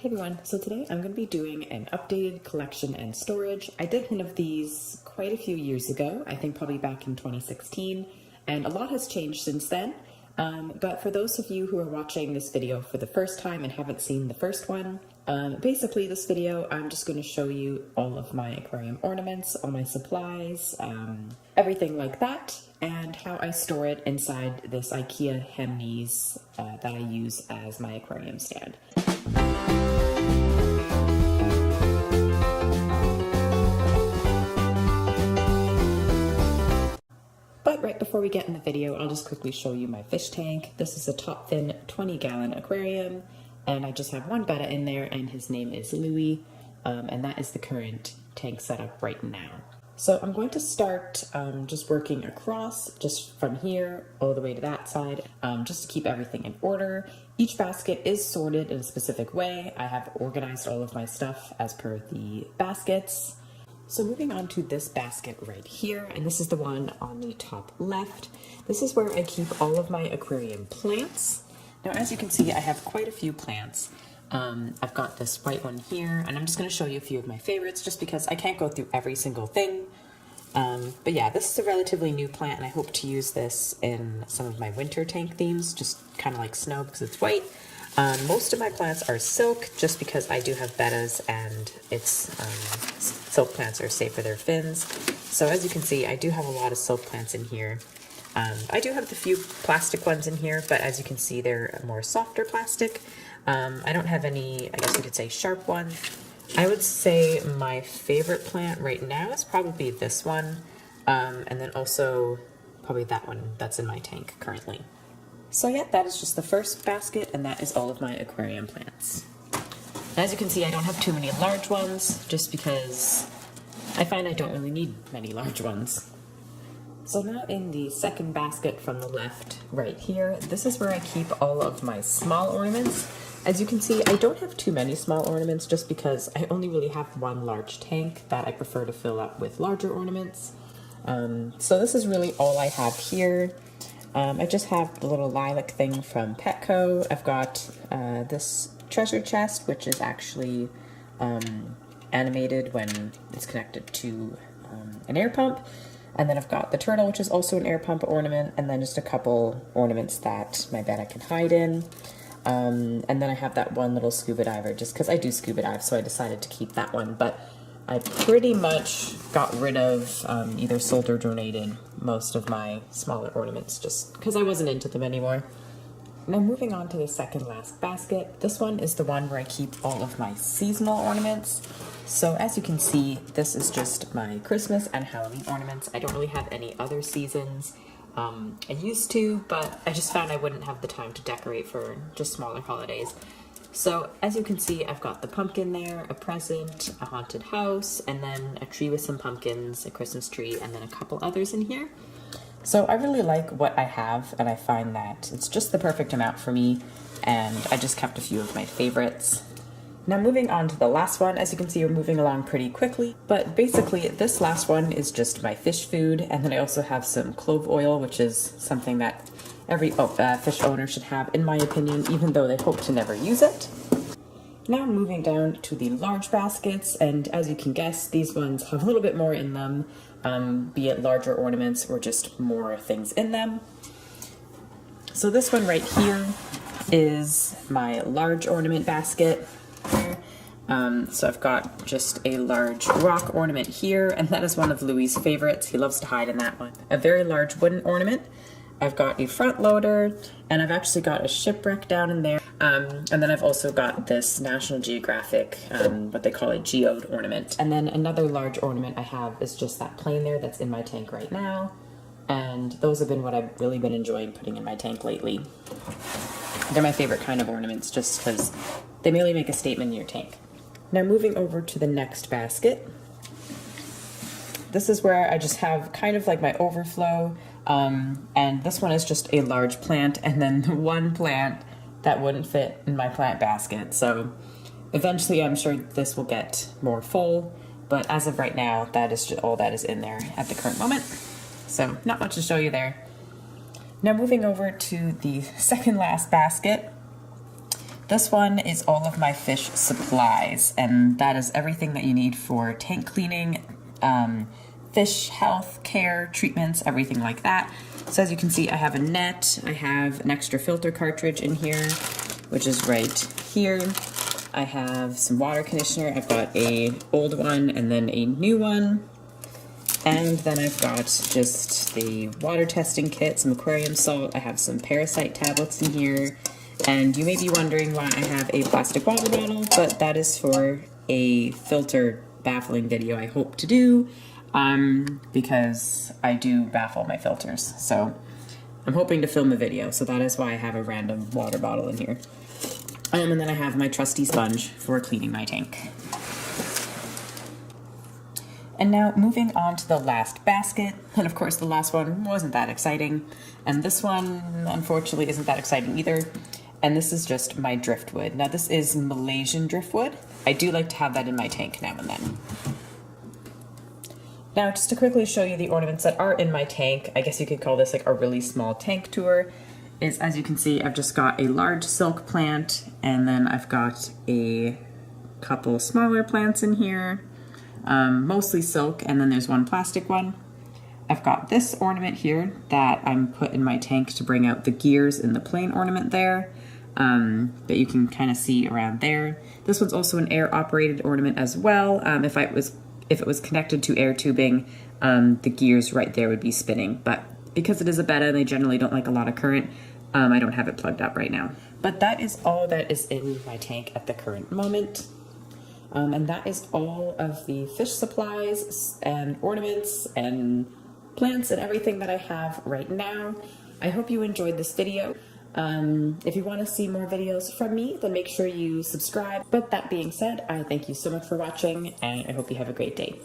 Hey everyone, so today I'm going to be doing an updated collection and storage. I did one of these quite a few years ago, I think probably back in 2016, and a lot has changed since then. But for those of you who are watching this video for the first time and haven't seen the first one, basically this video I'm just going to show you all of my aquarium ornaments, all my supplies, everything like that, and how I store it inside this IKEA hem knees that I use as my aquarium stand. But right before we get in the video, I'll just quickly show you my fish tank. This is a top fin 20-gallon aquarium, and I just have one Betta in there, and his name is Louie, and that is the current tank setup right now. So I'm going to start just working across, just from here all the way to that side, just to keep everything in order. Each basket is sorted in a specific way. I have organized all of my stuff as per the baskets. So moving on to this basket right here, and this is the one on the top left. This is where I keep all of my aquarium plants. Now, as you can see, I have quite a few plants. I've got this white one here, and I'm just going to show you a few of my favorites just because I can't go through every single thing. But yeah, this is a relatively new plant, and I hope to use this in some of my winter tank themes, just kind of like snow because it's white. Most of my plants are silk just because I do have bettas, and silk plants are safe for their fins. So as you can see, I do have a lot of silk plants in here. I do have the few plastic ones in here, but as you can see, they're a more softer plastic. I don't have any, I guess you could say, sharp ones. I would say my favorite plant right now is probably this one, and then also probably that one that's in my tank currently. So yeah, that is just the first basket, and that is all of my aquarium plants. As you can see, I don't have too many large ones, just because I find I don't really need many large ones. So now in the second basket from the left, right here, this is where I keep all of my small ornaments. As you can see, I don't have too many small ornaments just because I only really have one large tank that I prefer to fill up with larger ornaments. So this is really all I have here. I just have the little lilac thing from Petco. I've got this treasure chest, which is actually animated when it's connected to an air pump. And then I've got the turtle, which is also an air pump ornament, and then just a couple ornaments that my Betta can hide in. And then I have that one little scuba diver, just because I do scuba dive, so I decided to keep that one. But I pretty much got rid of, either sold or donated, most of my smaller ornaments, just because I wasn't into them anymore. Now moving on to the second last basket, this one is the one where I keep all of my seasonal ornaments. So as you can see, this is just my Christmas and Halloween ornaments. I don't really have any other seasons. I used to, but I just found I wouldn't have the time to decorate for just smaller holidays. So as you can see, I've got the pumpkin there, a present, a haunted house, and then a tree with some pumpkins, a Christmas tree, and then a couple others in here. So I really like what I have, and I find that it's just the perfect amount for me, and I just kept a few of my favorites. Now moving on to the last one, as you can see, we're moving along pretty quickly, but basically this last one is just my fish food, and then I also have some clove oil, which is something that every fish owner should have, in my opinion, even though they hope to never use it. Now moving down to the large baskets, and as you can guess, these ones have a little bit more in them, be it larger ornaments or just more things in them. So this one right here is my large ornament basket. So I've got just a large rock ornament here, and that is one of Louie's favorites. He loves to hide in that one. A very large wooden ornament. I've got a front loader, and I've actually got a shipwreck down in there. And then I've also got this National Geographic, what they call a geode ornament. And then another large ornament I have is just that plane there that's in my tank right now. And those have been what I've really been enjoying putting in my tank lately. They're my favorite kind of ornaments just because they merely make a statement in your tank. Now moving over to the next basket. This is where I just have kind of like my overflow. And this one is just a large plant, and then one plant that wouldn't fit in my plant basket. So eventually I'm sure this will get more full, but as of right now, that is just all that is in there at the current moment. So not much to show you there. Now moving over to the second last basket. this one is all of my fish supplies, and that is everything that you need for tank cleaning, fish health care, treatments, everything like that. So as you can see, I have a net, I have an extra filter cartridge in here, which is right here. I have some water conditioner. I've got a old one and then a new one. And then I've got just the water testing kit, some aquarium salt. I have some parasite tablets in here. And you may be wondering why I have a plastic water bottle, but that is for a filter baffling video I hope to do, because I do baffle my filters. So I'm hoping to film a video, so that is why I have a random water bottle in here. And then I have my trusty sponge for cleaning my tank. And now moving on to the last basket, and of course the last one wasn't that exciting, and this one unfortunately isn't that exciting either, and this is just my driftwood. Now this is Malaysian driftwood. I do like to have that in my tank now and then. Now just to quickly show you the ornaments that are in my tank, I guess you could call this like a really small tank tour, is as you can see I've just got a large silk plant, and then I've got a couple smaller plants in here. Mostly silk, and then there's one plastic one. I've got this ornament here that I'm put in my tank to bring out the gears in the plain ornament there, that you can kind of see around there. This one's also an air operated ornament as well. If it was connected to air tubing, the gears right there would be spinning, but because it is a Betta and they generally don't like a lot of current, I don't have it plugged up right now. But that is all that is in my tank at the current moment. And that is all of the fish supplies and ornaments and plants and everything that I have right now. I hope you enjoyed this video. If you want to see more videos from me, then make sure you subscribe. But that being said, I thank you so much for watching, and I hope you have a great day.